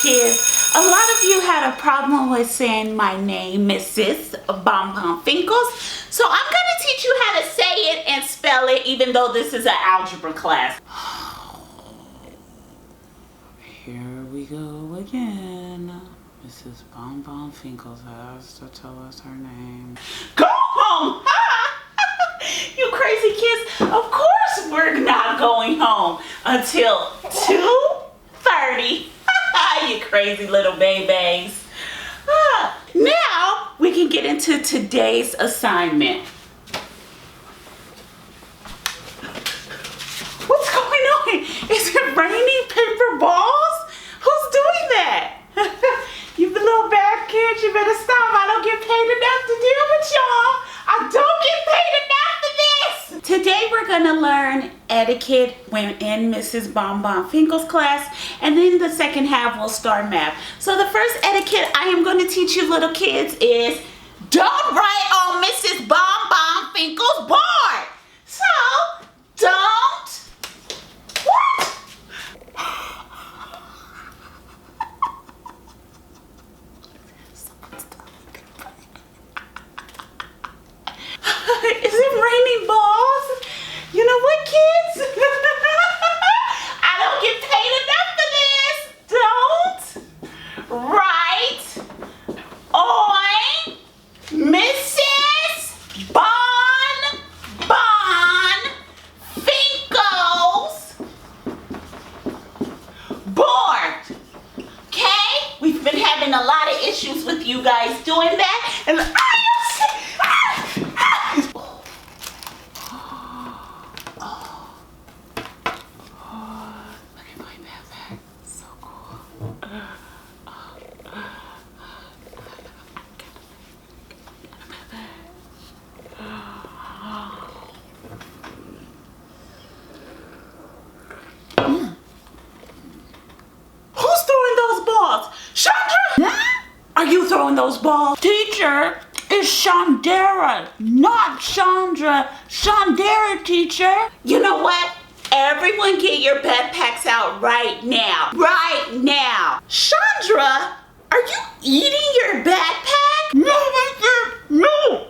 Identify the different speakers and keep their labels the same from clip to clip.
Speaker 1: kids. A lot of you had a problem with saying my name, Mrs. Bonbon Finkles. So I'm going to teach you how to say it and spell it, even though this is an algebra class. Here we go again. Mrs. Bonbon Finkles has to tell us her name. Go home! You crazy kids. Of course we're not going home until 2:30. You crazy little babies. Now we can get into today's assignment. What's going on? Is it raining paper balls? Who's doing that? You little bad kids, you better stop. I don't get paid enough to deal with y'all. I don't get paid enough for this. Today we're gonna learn etiquette when in Mrs. Bonbon Finkles class, and then the second half we'll start math. So the first etiquette I am going to teach you little kids is don't write on Mrs. Bonbon Finkles' board. So don't what? Is it raining balls? You know what, kids? I don't get paid enough for this. Don't write on Mrs. Bonbon Finkles' board. Okay? We've been having a lot of issues with you guys doing that. And are you throwing those balls? Teacher, it's Shundara, not Chandra. Shundara, teacher. You know what? Everyone get your backpacks out right now. Right now. Chandra, are you eating your backpack?
Speaker 2: No, teacher, no.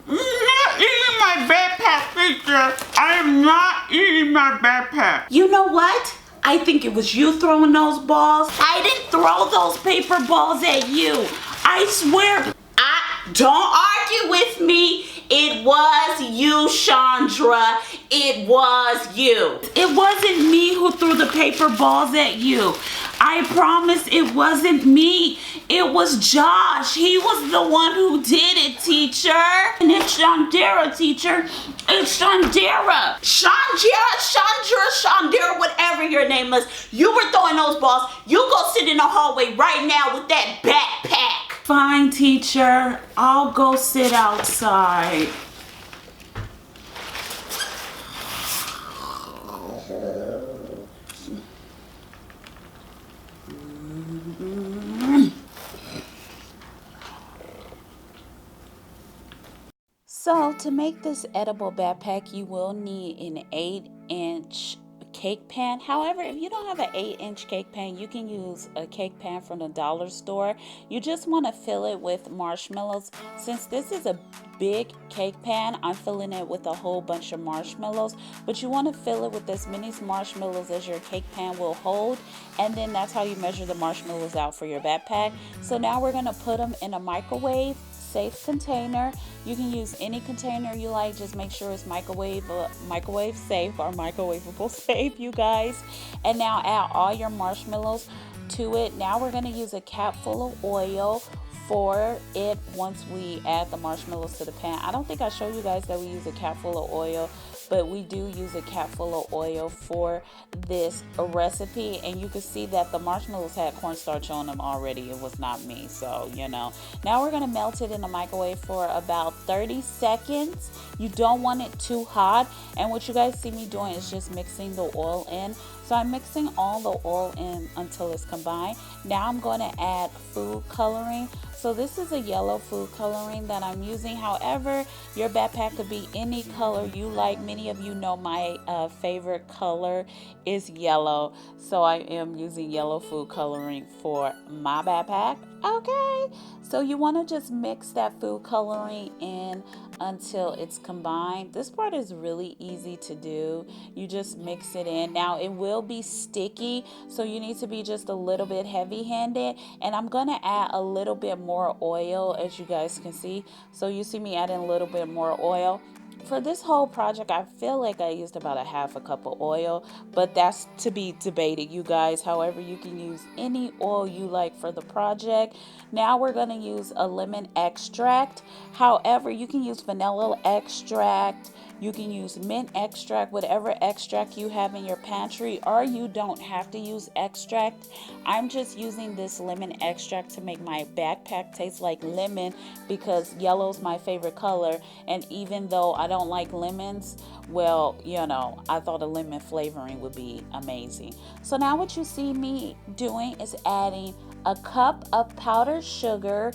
Speaker 2: I'm not eating my backpack, teacher. I am not eating my backpack.
Speaker 1: You know what? I think it was you throwing those balls. I didn't throw those paper balls at you. I swear. Don't argue with me. It was you, Chandra. It was you. It wasn't me who threw the paper balls at you. I promise it wasn't me. It was Josh. He was the one who did it, teacher. And it's Shundara, teacher. It's Shundara. Shundara, whatever your name is. You were throwing those balls. You go sit in the hallway right now with that backpack. Fine, teacher. I'll go sit outside. So to make this edible backpack, you will need an 8-inch cake pan. However, if you don't have an 8-inch cake pan, you can use a cake pan from the dollar store. You just want to fill it with marshmallows. Since this is a big cake pan, I'm filling it with a whole bunch of marshmallows, but you want to fill it with as many marshmallows as your cake pan will hold, and then that's how you measure the marshmallows out for your backpack. So now we're going to put them in a microwave safe container. You can use any container you like, just make sure it's microwave safe or microwavable safe, you guys. And now add all your marshmallows to it. Now we're going to use a cap full of oil for it once we add the marshmallows to the pan. I don't think I showed you guys that we use a cap full of oil, but we do use a cap full of oil for this recipe, and you can see that the marshmallows had cornstarch on them already. It was not me, so you know. Now we're going to melt it in the microwave for about 30 seconds. You don't want it too hot, and what you guys see me doing is just mixing the oil in. So I'm mixing all the oil in until it's combined. Now I'm going to add food coloring. So this is a yellow food coloring that I'm using. However, your backpack could be any color you like. Many of you know my favorite color is yellow. So I am using yellow food coloring for my backpack. Okay, so you want to just mix that food coloring in until it's combined. This part is really easy to do. You just mix it in. Now it will be sticky, so you need to be just a little bit heavy handed. And I'm going to add a little bit more oil, as you guys can see. So you see me adding a little bit more oil. For this whole project, I feel like I used about a half a cup of oil, but that's to be debated, you guys. However, you can use any oil you like for the project. Now we're going to use a lemon extract. However, you can use vanilla extract. You can use mint extract, whatever extract you have in your pantry, or you don't have to use extract. I'm just using this lemon extract to make my backpack taste like lemon because yellow's my favorite color. And even though I don't like lemons, well, you know, I thought a lemon flavoring would be amazing. So now what you see me doing is adding a cup of powdered sugar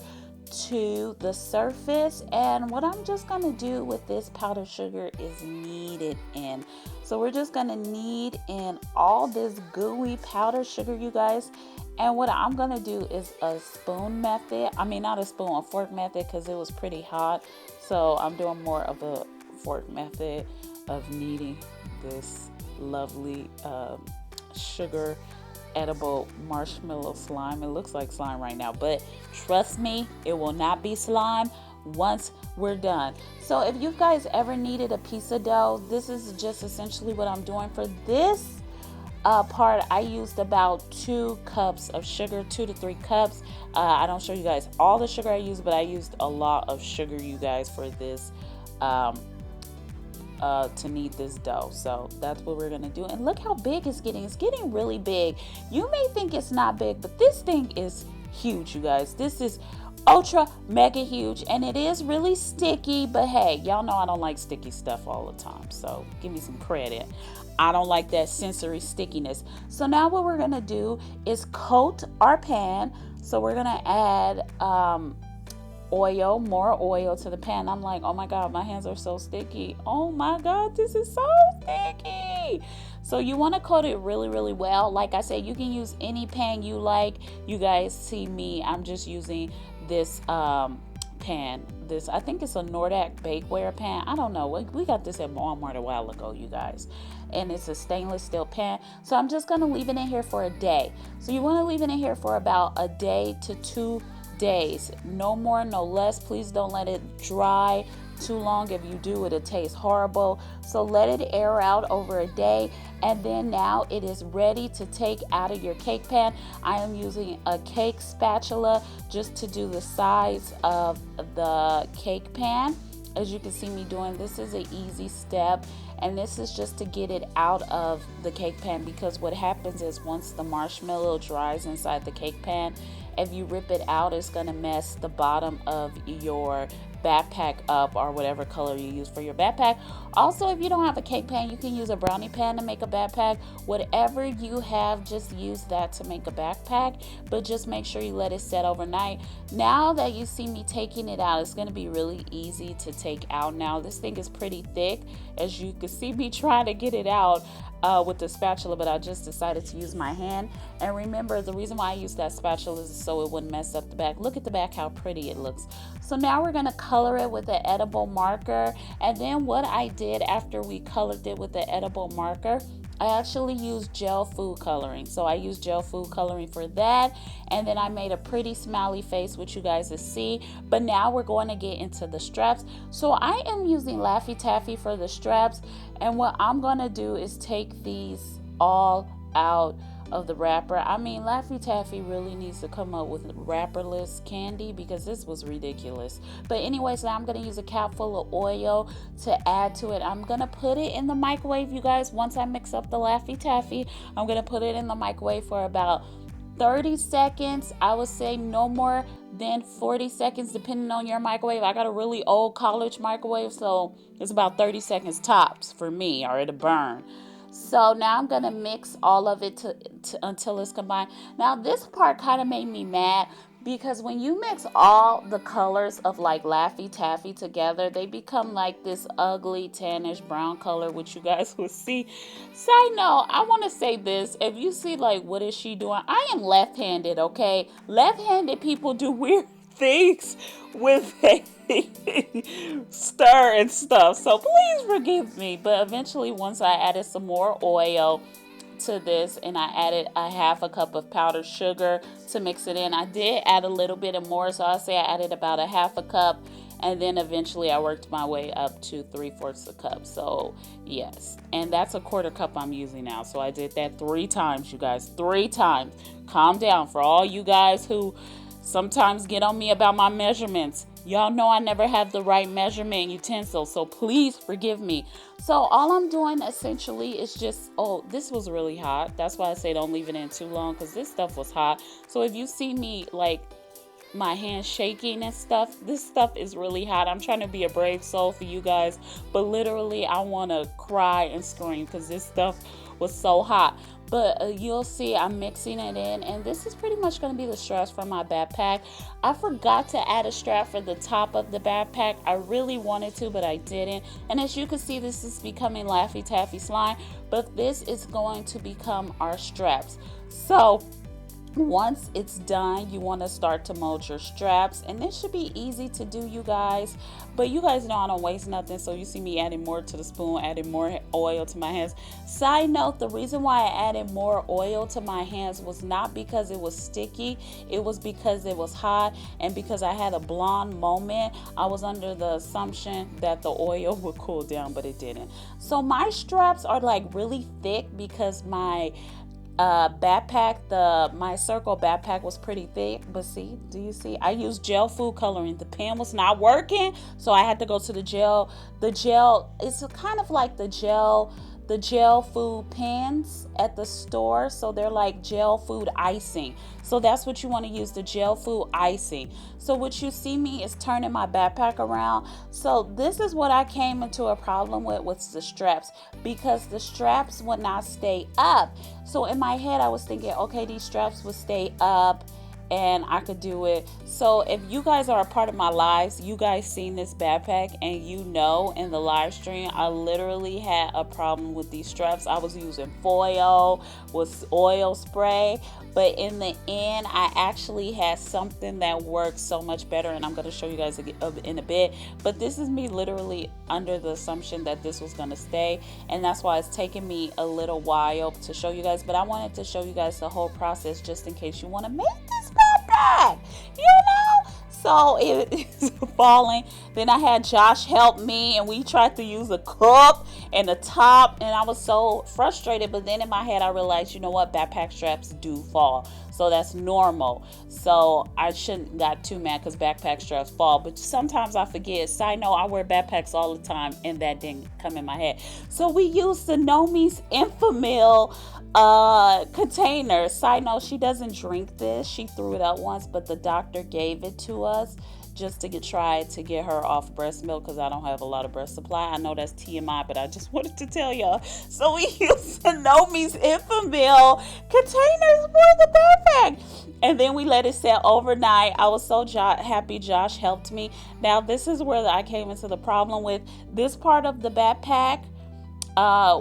Speaker 1: to the surface, and what I'm just going to do with this powdered sugar is knead it in. So we're just going to knead in all this gooey powdered sugar, you guys. And what I'm going to do is a spoon method. I mean, not a spoon, a fork method, because it was pretty hot. So I'm doing more of a fork method of kneading this lovely sugar edible marshmallow slime. It looks like slime right now, but trust me, it will not be slime once we're done. So if you guys ever needed a piece of dough, this is just essentially what I'm doing for this part. I used about 2 cups of sugar, 2 to 3 cups. I don't show you guys all the sugar I used, but I used a lot of sugar, you guys, for this to knead this dough. So that's what we're gonna do. And look how big it's getting. It's getting really big. You may think it's not big, but this thing is huge, you guys. This is ultra mega huge, and it is really sticky. But hey, y'all know I don't like sticky stuff all the time, so give me some credit. I don't like that sensory stickiness. So now what we're gonna do is coat our pan. So we're gonna add oil, more oil to the pan. I'm like, oh my god, my hands are so sticky. Oh my god, this is so sticky. So you want to coat it really, really well. Like I said, you can use any pan you like. You guys see me, I'm just using this pan. This, I think it's a Nordic bakeware pan. I don't know. We got this at Walmart a while ago, you guys. And it's a stainless steel pan. So I'm just going to leave it in here for a day. So you want to leave it in here for about a day to 2 days. No more, no less. Please don't let it dry too long. If you do, it'll taste horrible. So let it air out over a day, and then now it is ready to take out of your cake pan. I am using a cake spatula just to do the sides of the cake pan. As you can see me doing, this is an easy step, and this is just to get it out of the cake pan, because what happens is once the marshmallow dries inside the cake pan, if you rip it out, it's gonna mess the bottom of your backpack up, or whatever color you use for your backpack. Also, if you don't have a cake pan, you can use a brownie pan to make a backpack. Whatever you have, just use that to make a backpack, but just make sure you let it set overnight. Now that you see me taking it out, it's going to be really easy to take out. Now this thing is pretty thick, as you can see me trying to get it out with the spatula, but I just decided to use my hand. And remember, the reason why I use that spatula is so it wouldn't mess up the back. Look at the back, how pretty it looks. So now we're going to color it with an edible marker. And then what I did after we colored it with the edible marker, I actually used gel food coloring. So I used gel food coloring for that. And then I made a pretty smiley face, which you guys will see. But now we're going to get into the straps. So I am using Laffy Taffy for the straps. And what I'm going to do is take these all out of the wrapper. I mean, Laffy Taffy really needs to come up with wrapperless candy, because this was ridiculous. But anyways, now I'm going to use a cap full of oil to add to it. I'm going to put it in the microwave, you guys. Once I mix up the Laffy Taffy, I'm going to put it in the microwave for about 30 seconds. I would say no more than 40 seconds, depending on your microwave. I got a really old college microwave, so it's about 30 seconds tops for me, or it'll burn. So now I'm going to mix all of it until it's combined. Now this part kind of made me mad, because when you mix all the colors of like Laffy Taffy together, they become like this ugly tannish brown color, which you guys will see. Side note, I want to say this. If you see like, what is she doing? I am left-handed, okay? Left-handed people do weird things with a stir and stuff. So please forgive me. But eventually, once I added some more oil to this, and I added a half a cup of powdered sugar to mix it in. I did add a little bit of more, so I'll say I added about a half a cup, and then eventually I worked my way up to 3/4 a cup. So yes, and that's a quarter cup I'm using now. So I did that 3 times, you guys, 3 times. Calm down for all you guys who sometimes get on me about my measurements. Y'all know I never have the right measurement utensil, so please forgive me. So all I'm doing essentially is just, oh, this was really hot. That's why I say don't leave it in too long, because this stuff was hot. So if you see me like my hands shaking and stuff, this stuff is really hot. I'm trying to be a brave soul for you guys, but literally I want to cry and scream because this stuff was so hot. But you'll see I'm mixing it in, and this is pretty much going to be the straps for my backpack. I forgot to add a strap for the top of the backpack. I really wanted to, but I didn't. And as you can see, this is becoming Laffy Taffy slime, but this is going to become our straps. So once it's done, you want to start to mold your straps, and this should be easy to do, you guys. But you guys know I don't waste nothing, so you see me adding more to the spoon, adding more oil to my hands. Side note, the reason why I added more oil to my hands was not because it was sticky, it was because it was hot, and because I had a blonde moment. I was under the assumption that the oil would cool down, but it didn't. So my straps are like really thick because my backpack, my circle backpack was pretty thick. But see, do you see, I used gel food coloring. The pen was not working, so I had to go to the gel. It's kind of like the gel food pens at the store, so they're like gel food icing. So that's what you want to use, the gel food icing. So what you see me is turning my backpack around. So this is what I came into a problem with the straps, because the straps would not stay up. So in my head I was thinking, okay, these straps would stay up and I could do it. So if you guys are a part of my lives, you guys seen this backpack, and you know in the live stream I literally had a problem with these straps. I was using foil with oil spray, but in the end I actually had something that works so much better, and I'm going to show you guys in a bit. But this is me literally under the assumption that this was going to stay, and that's why it's taking me a little while to show you guys. But I wanted to show you guys the whole process just in case you want to make this backpack, you know. So it is falling. Then I had Josh help me, and we tried to use a cup and a top, and I was so frustrated. But then in my head I realized, you know what, backpack straps do fall, so that's normal. So I shouldn't got too mad because backpack straps fall, but sometimes I forget. Side note, I wear backpacks all the time, and that didn't come in my head. So we used the Nomi's Infamil container. Side note, she doesn't drink this. She threw it out once, but the doctor gave it to us just to try to get her off breast milk, because I don't have a lot of breast supply. I know that's TMI, but I just wanted to tell y'all. So we used the Nomi's Infamil containers for the backpack, and then we let it set overnight. I was so happy Josh helped me. Now this is where I came into the problem with this part of the backpack.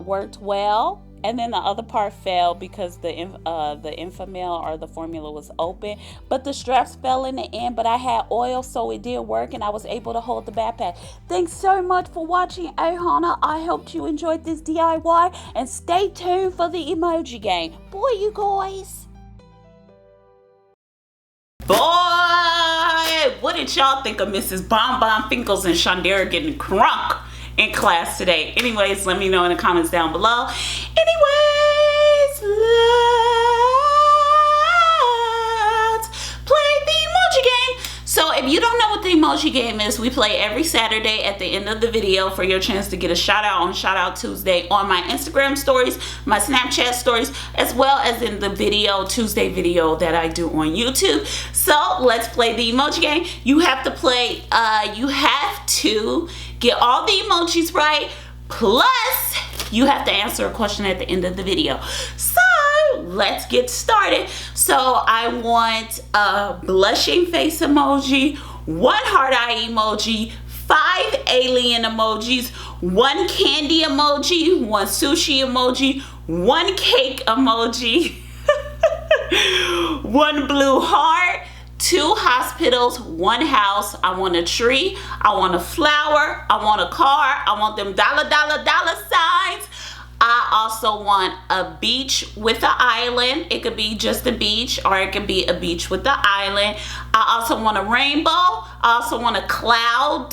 Speaker 1: Worked well, and then the other part fell because the Infamil or the formula was open, but the straps fell in the end. But I had oil, so it did work, and I was able to hold the backpack. Thanks so much for watching, Ohana. I hope you enjoyed this DIY, and stay tuned for the emoji game. Boy, you guys. Boy, what did y'all think of Mrs. Bon Bon Finkles and Shundara getting crunk in class today? Anyways, let me know in the comments down below. Anyways, let's play the emoji game. So if you don't know what the emoji game is, we play every Saturday at the end of the video for your chance to get a shout out on Shout Out Tuesday on my Instagram stories, my Snapchat stories, as well as in the Tuesday video that I do on YouTube. So let's play the emoji game. You have to play, you have to get all the emojis right, plus you have to answer a question at the end of the video. So let's get started. So I want a blushing face emoji, 1 heart eye emoji, 5 alien emojis, 1 candy emoji, 1 sushi emoji, 1 cake emoji, 1 blue heart, 2 hospitals, 1 house. I want a tree, I want a flower, I want a car, I want them dollar signs. I also want a beach with an island. It could be just a beach, or it could be a beach with the island. I also want a rainbow. I also want a cloud.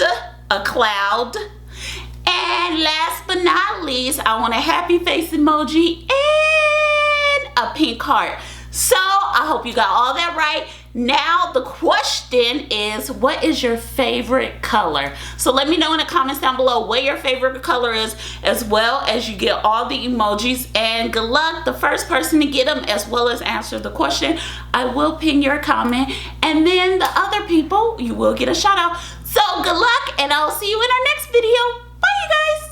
Speaker 1: And last but not least, I want a happy face emoji and a pink heart. So I hope you got all that right. Now the question is, what is your favorite color? So let me know in the comments down below what your favorite color is, as well as you get all the emojis. And good luck, the first person to get them, as well as answer the question, I will pin your comment, and then the other people, you will get a shout out. So good luck, and I'll see you in our next video. Bye, you guys.